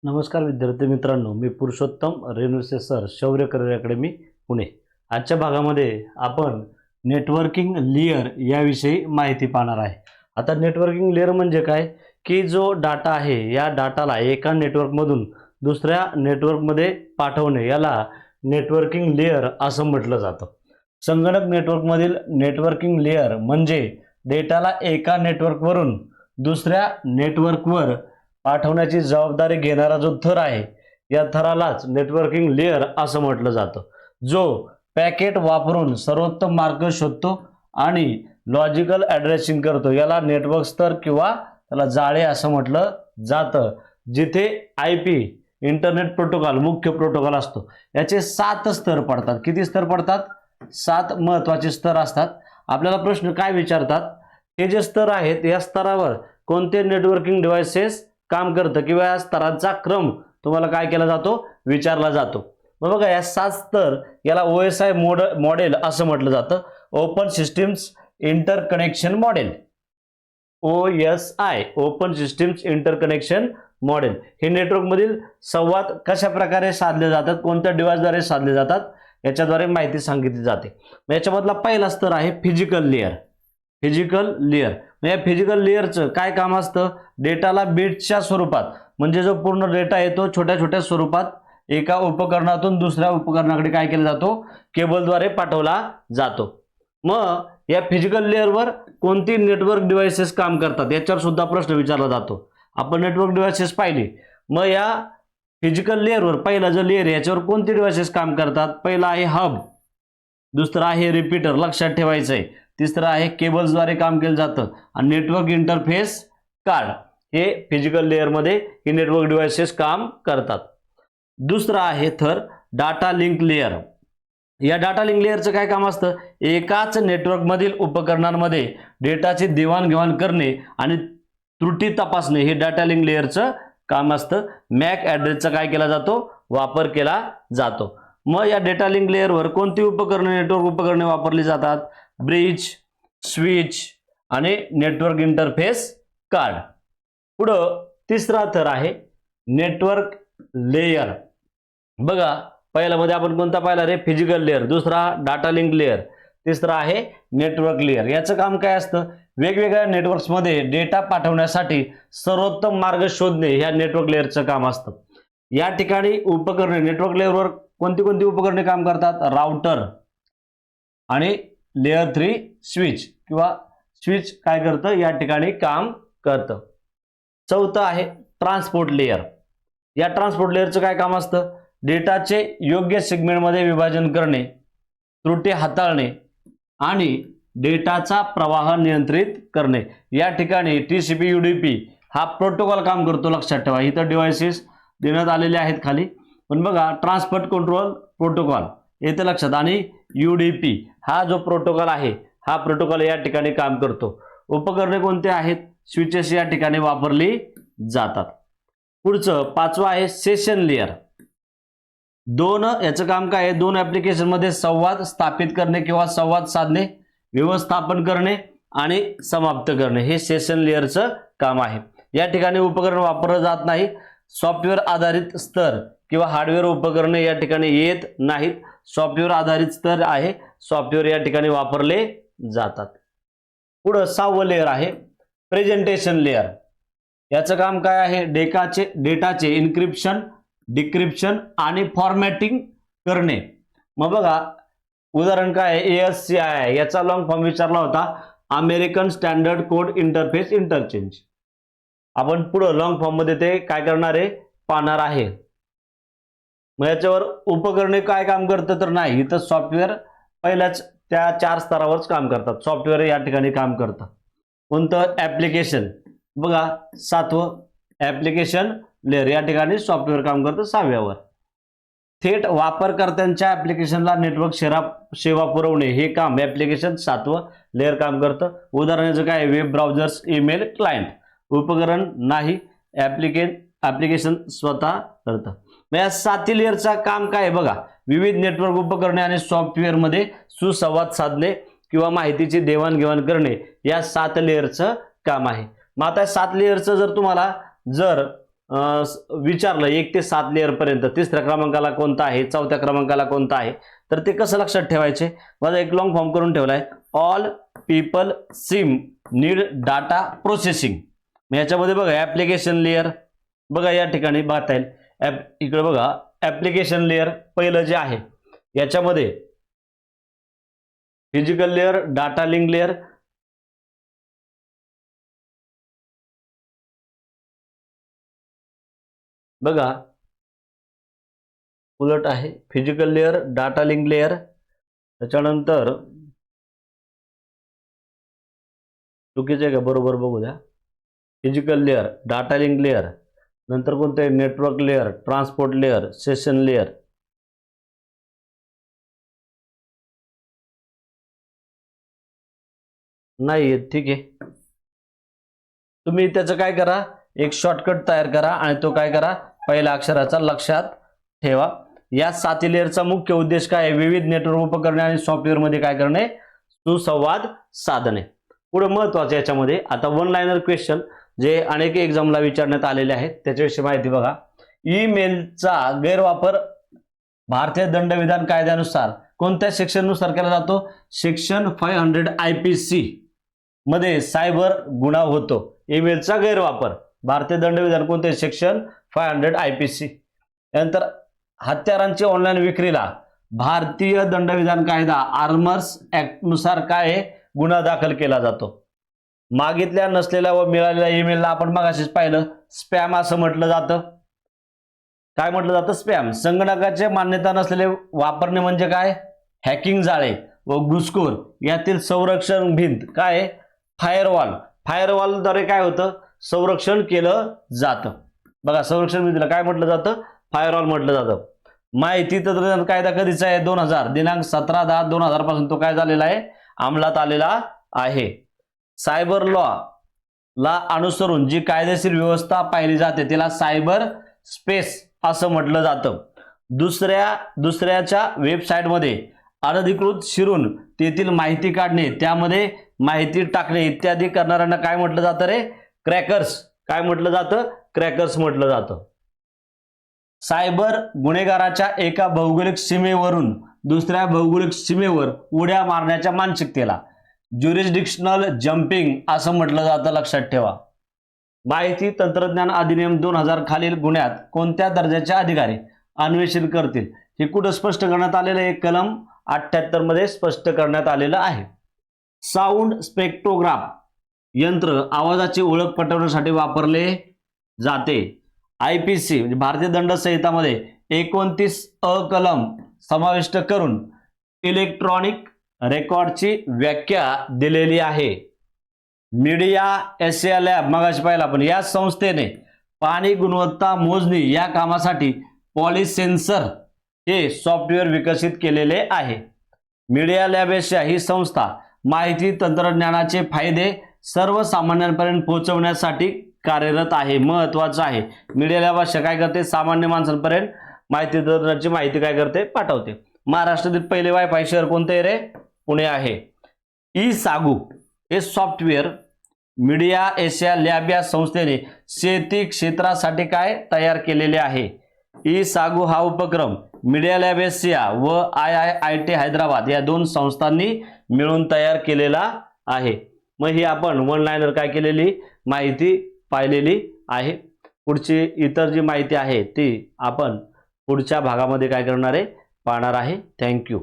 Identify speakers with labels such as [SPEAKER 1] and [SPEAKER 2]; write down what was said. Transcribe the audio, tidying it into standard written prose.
[SPEAKER 1] नमस्कार विद्यार्थी मित्रांनो, मी पुरुषोत्तम रेणुसे सर, शौर्य करिअर अकॅडमी पुणे। आजच्या भागामध्ये आपण नेटवर्किंग लेयर याविषयी माहिती पाहणार आहे। आता नेटवर्किंग लेयर म्हणजे काय की जो डाटा आहे या डाटाला एका नेटवर्कमधून दुसऱ्या नेटवर्कमध्ये पाठवणे याला नेटवर्किंग लेयर असं म्हटलं जातं। संगणक नेटवर्कमधील नेटवर्किंग लेयर म्हणजे डेटाला एका नेटवर्कवरून दुसऱ्या नेटवर्कवर पाठवण्याची जबाबदारी घेणारा जो थर आहे या थरालाच नेटवर्किंग लेयर असं म्हटलं जातं, जो पॅकेट वापरून सर्वोत्तम मार्ग शोधतो आणि लॉजिकल ॲड्रेसिंग करतो। याला नेटवर्क स्तर किंवा त्याला जाळे असं म्हटलं जातं। जिथे आयपी इंटरनेट प्रोटोकॉल मुख्य प्रोटोकॉल असतो, याचे 7 स्तर पडतात। किती स्तर पडतात? 7 महत्त्वाचे स्तर असतात। आपल्याला प्रश्न काय विचारतात, हे जे स्तर आहेत या स्तरावर कोणते नेटवर्किंग डिव्हाइसेस काम करतं किंवा या स्तरांचा क्रम तुम्हाला काय केला जातो, विचारला जातो। मग बघा, या 7 स्तर याला OSI मॉडेल असं म्हटलं जातं, open systems interconnection model. OSI open systems interconnection model हे नेटवर्कमधील संवाद कशा प्रकारे साधले जातात, कोणत्या डिव्हाइसद्वारे साधले जातात याच्याद्वारे माहिती सांगितली जाते। याच्यामधला पहिला स्तर आहे फिजिकल लेयर। फिजिकल लेयर या फिजिकल लेयरचं काय काम असतं, डेटाला बिट्सच्या स्वरूपात, म्हणजे जो पूर्ण डेटा आहे तो छोट्या छोट्या स्वरूपात एका उपकरणातून दुसऱ्या उपकरणाकडे काय केला जातो, केबलद्वारे पाठवला जातो। मग या फिजिकल लेयरवर कोणती नेटवर्क डिव्हाइसेस काम करतात याच्यावर सुद्धा प्रश्न विचारला जातो। आपण नेटवर्क डिव्हाइसेस पाहिले, मग या फिजिकल लेयरवर पहिला जो लेयर आहे याच्यावर कोणती डिव्हाइसेस काम करतात? पहिला आहे हब, दुसरा आहे रिपीटर, लक्षात ठेवायचं आहे, तिसरं आहे केबल्सद्वारे काम केलं जातं, आणि नेटवर्क इंटरफेस कार्ड हे फिजिकल लेयरमध्ये हे नेटवर्क डिव्हाइसेस काम करतात। दुसरा आहे थर डाटा लिंक लेयर। या डाटा लिंक लेयरचं काय काम असतं, एकाच नेटवर्कमधील उपकरणांमध्ये डेटाची देवाणघेवाण करणे आणि त्रुटी तपासणे हे डाटा लिंक लेयरचं काम असतं। मॅक ॲड्रेसचा काय केला जातो, वापर केला जातो। मग या डेटा लिंक लेयरवर कोणती उपकरणे, नेटवर्क उपकरणे वापरली जातात? ब्रिज, स्विच आणि नेटवर्क इंटरफेस कार्ड। पुढं तिसरा थर आहे नेटवर्क लेयर। बघा, पहिल्या मध्ये आपण कोणता पाहिला रे, फिजिकल लेयर, दुसरा डाटा लिंक लेयर, तिसरा आहे नेटवर्क लेयर। याचं काम काय असतं, वेगवेगळ्या नेटवर्क्समध्ये डेटा पाठवण्यासाठी सर्वोत्तम मार्ग शोधणे या नेटवर्क लेयरचं काम असतं। या ठिकाणी उपकरणे, नेटवर्क लेयरवर कोणती कोणती उपकरणे काम करतात? राउटर आणि लेयर 3 स्विच किंवा स्विच काय करतं, या ठिकाणी काम करतं। चौथं आहे ट्रान्सपोर्ट लेयर। या ट्रान्सपोर्ट लेयरचं काय काम असतं, डेटाचे योग्य सेगमेंटमध्ये विभाजन करणे, त्रुटी हाताळणे आणि डेटाचा प्रवाह नियंत्रित करणे। या ठिकाणी TCP UDP हा प्रोटोकॉल काम करतो, लक्षात ठेवा। इथं डिव्हाइसेस देण्यात आलेले आहेत खाली, पण बघा ट्रान्सपोर्ट कंट्रोल प्रोटोकॉल येते लक्षात, आणि UDP हा जो प्रोटोकॉल आहे हा प्रोटोकॉल या ठिकाणी काम करतो। उपकरणे कोणते आहेत? स्विचेस या ठिकाणी वापरली जातात। पुढचं पाचवं आहे सेशन लेयर। याचं काम काय आहे, 2 ॲप्लिकेशन मध्ये संवाद स्थापित करणे किंवा संवाद साधणे, व्यवस्थापन करणे आणि समाप्त करणे हे सेशन लेयरचं काम आहे। या ठिकाणी उपकरण वापरलं जात नाही, सॉफ्टवेअर आधारित स्तर किंवा हार्डवेअर उपकरणे या ठिकाणी येत नाहीत। सॉफ्टवेअर आधारित स्तर आहे, सॉफ्टवेअर या ठिकाणी वापरले जातात। पुढे 6वं लेयर आहे प्रेझेंटेशन लेयर। याचं काम काय आहे, डेटाचे इन्क्रिप्शन, डिक्रिप्शन आणि फॉर्मॅटिंग करणे। मग बघा, उदाहरण काय आहे, ASCII याचा लॉंग फॉर्म विचारला होता, American standard code interface interchange. आपण पुढे लॉंग फॉर्म मध्ये ते काय करणार आहे, पाहणार आहे। मग याच्यावर उपकरणे काय काम करतं तर नाही, इथं सॉफ्टवेअर पहिल्याच त्या 4 स्तरावरच काम करतात। सॉफ्टवेअर या ठिकाणी काम करतं। कोणतं? ॲप्लिकेशन। बघा 7वं ॲप्लिकेशन लेयर, या ठिकाणी सॉफ्टवेअर काम करतं 6व्यावर। थेट वापरकर्त्यांच्या ॲप्लिकेशनला नेटवर्क सेवा पुरवणे हे काम ॲप्लिकेशन 7वं लेयर काम करतं। उदाहरणाचं काय, वेब ब्राउझर्स, ईमेल क्लायंट। उपकरण नाही, ॲप्लिकेशन स्वतः करतं। या 7 लेयरचा काम काय आहे बघा, विविध नेटवर्क उपकरणे आणि सॉफ्टवेअर मध्ये सुसंवाद साधणे किंवा माहितीची देवाणघेवाण करणे या 7 लेयरचं काम आहे। मग आता 7 लेयरचं जर तुम्हाला विचारलं 1 ते 7 लेअर पर्यंत, तिसऱ्या क्रमांकाला कोणता आहे, चौथ्या क्रमांकाला कोणता आहे, तर ते कसं लक्षात ठेवायचे? माझा एक लॉंग फॉर्म करून ठेवलाय, all people SIM need data processing. याच्यामध्ये बघा ऍप्लिकेशन लेअर, बघा या ठिकाणी पाहता येईल इकडे बघा ऍप्लिकेशन लेअर पहिलं जे आहे, याच्यामध्ये physical layer, data link layer, बघा उलट आहे, physical layer, data link layer, त्याच्यानंतर चुकीचं आहे का बरोबर बघू द्या, physical layer, data link layer, नंतर कोणतं आहे, network layer, transport layer, session layer. नाही ठीक आहे, तुम्ही त्याचं काय करा, एक शॉर्टकट तयार करा आणि तो काय करा, पहिल्या अक्षराचा लक्षात ठेवा. या 7 लेअरचा मुख्य उद्देश काय आहे, विविध नेटवर्क उपकरणे आणि सॉफ्टवेअर मध्ये काय करणे, सुसंवाद साधणे. पुढे महत्वाचं याच्यामध्ये आता वन लाइनर क्वेश्चन जे अनेक एक्झामला विचारण्यात आलेले आहेत त्याच्याविषयी माहिती बघा. ईमेलचा गैरवापर भारतीय दंडविधान कायद्यानुसार कोणत्या सेक्शन नुसार केला जातो, सेक्शन 500 IPC मध्ये सायबर गुन्हा होतो. ईमेलचा गैरवापर भारतीय दंडविधान कोणते, सेक्शन 500 IPC. त्यानंतर हत्यारांची ऑनलाईन विक्रीला भारतीय दंडविधान कायदा आर्मर्स ऍक्ट नुसार काय गुन्हा दाखल केला जातो. मागितल्या नसलेल्या व मिळालेल्या ईमेलला आपण मगाशीच पाहिलं स्पॅम असं म्हटलं जातं. काय म्हटलं जातं, स्पॅम. संगणकाचे मान्यता नसलेले वापरणे म्हणजे काय, हॅकिंग जाळे व घुसखोर यातील संरक्षण भिंत काय, फायरवॉल. फायरवॉलद्वारे काय होतं, संरक्षण केलं जातं. बघा संरक्षण भिंतीला काय म्हटलं जातं, फायरवॉल म्हटलं जातं. माहिती तंत्रज्ञान कायदा कधीचा आहे, 2000, दिनांक 17/10/2000 पासून तो काय झालेला आहे, अंमलात आलेला आहे. सायबर लॉ ला अनुसरून जी कायदेशीर व्यवस्था पाहिली जाते त्याला सायबर स्पेस असं म्हटलं जातं. दुसऱ्याच्या वेबसाईटमध्ये अनधिकृत शिरून तेथील माहिती काढणे, त्यामध्ये माहिती टाकणे इत्यादी करणाऱ्यांना काय म्हटलं जातं रे, क्रॅकर्स. काय म्हटलं जातं, क्रॅकर्स म्हटलं जातं. सायबर गुन्हेगाराच्या एका भौगोलिक सीमेवरून दुसऱ्या भौगोलिक सीमेवर उड्या मारण्याच्या मानसिकतेला ज्युरिस्डिक्शनल जम्पिंग असं म्हटलं जातं, लक्षात ठेवा. माहिती तंत्रज्ञान अधिनियम 2000 खालील गुन्ह्यात कोणत्या दर्जाचे अधिकारी अन्वेषण करतील हे कुठं स्पष्ट करण्यात आलेलं आहे, कलम 78 मध्ये स्पष्ट करण्यात आलेलं आहे. साऊंड स्पेक्ट्रोग्राफ यंत्र आवाजाची ओळख पटवण्यासाठी वापरले जाते. IPC म्हणजे भारतीय दंड संहितामध्ये 29 अ कलम समाविष्ट करून इलेक्ट्रॉनिक रेकॉर्डची व्याख्या दिलेली आहे. मीडिया एशिया लॅब मगाशी पाहिला आपण, या संस्थेने पाणी गुणवत्ता मोजणी या कामासाठी पॉलिसेन्सर हे सॉफ्टवेअर विकसित केलेले आहे. मीडिया लॅब एशिया ही संस्था माहिती तंत्रज्ञानाचे फायदे सर्वसामान्यांपर्यंत पोहोचवण्यासाठी कार्यरत आहे. महत्वाचं आहे, मीडिया लॅब अशा काय करते, सामान्य माणसांपर्यंत माहिती तंत्रज्ञानाची माहिती काय करते, पाठवते. महाराष्ट्रातील पहिले वायफाय शहर कोणते रे, पुणे आहे. ई-सागू हे सॉफ्टवेअर मीडिया एशिया लॅब या संस्थेने शेती क्षेत्रासाठी काय तयार केलेले आहे. ई-सागू हा उपक्रम मीडिया लॅब एशिया व IIT हैदराबाद या 2 संस्थांनी मिळून तयार केलेला आहे. मग ही आपण वन लाइनर काय केलेली माहिती पाहिलेली आहे. पुढची इतर जी माहिती आहे ती आपण पुढच्या भागामध्ये काय करणार आहे, पाहणार आहे. थँक्यू.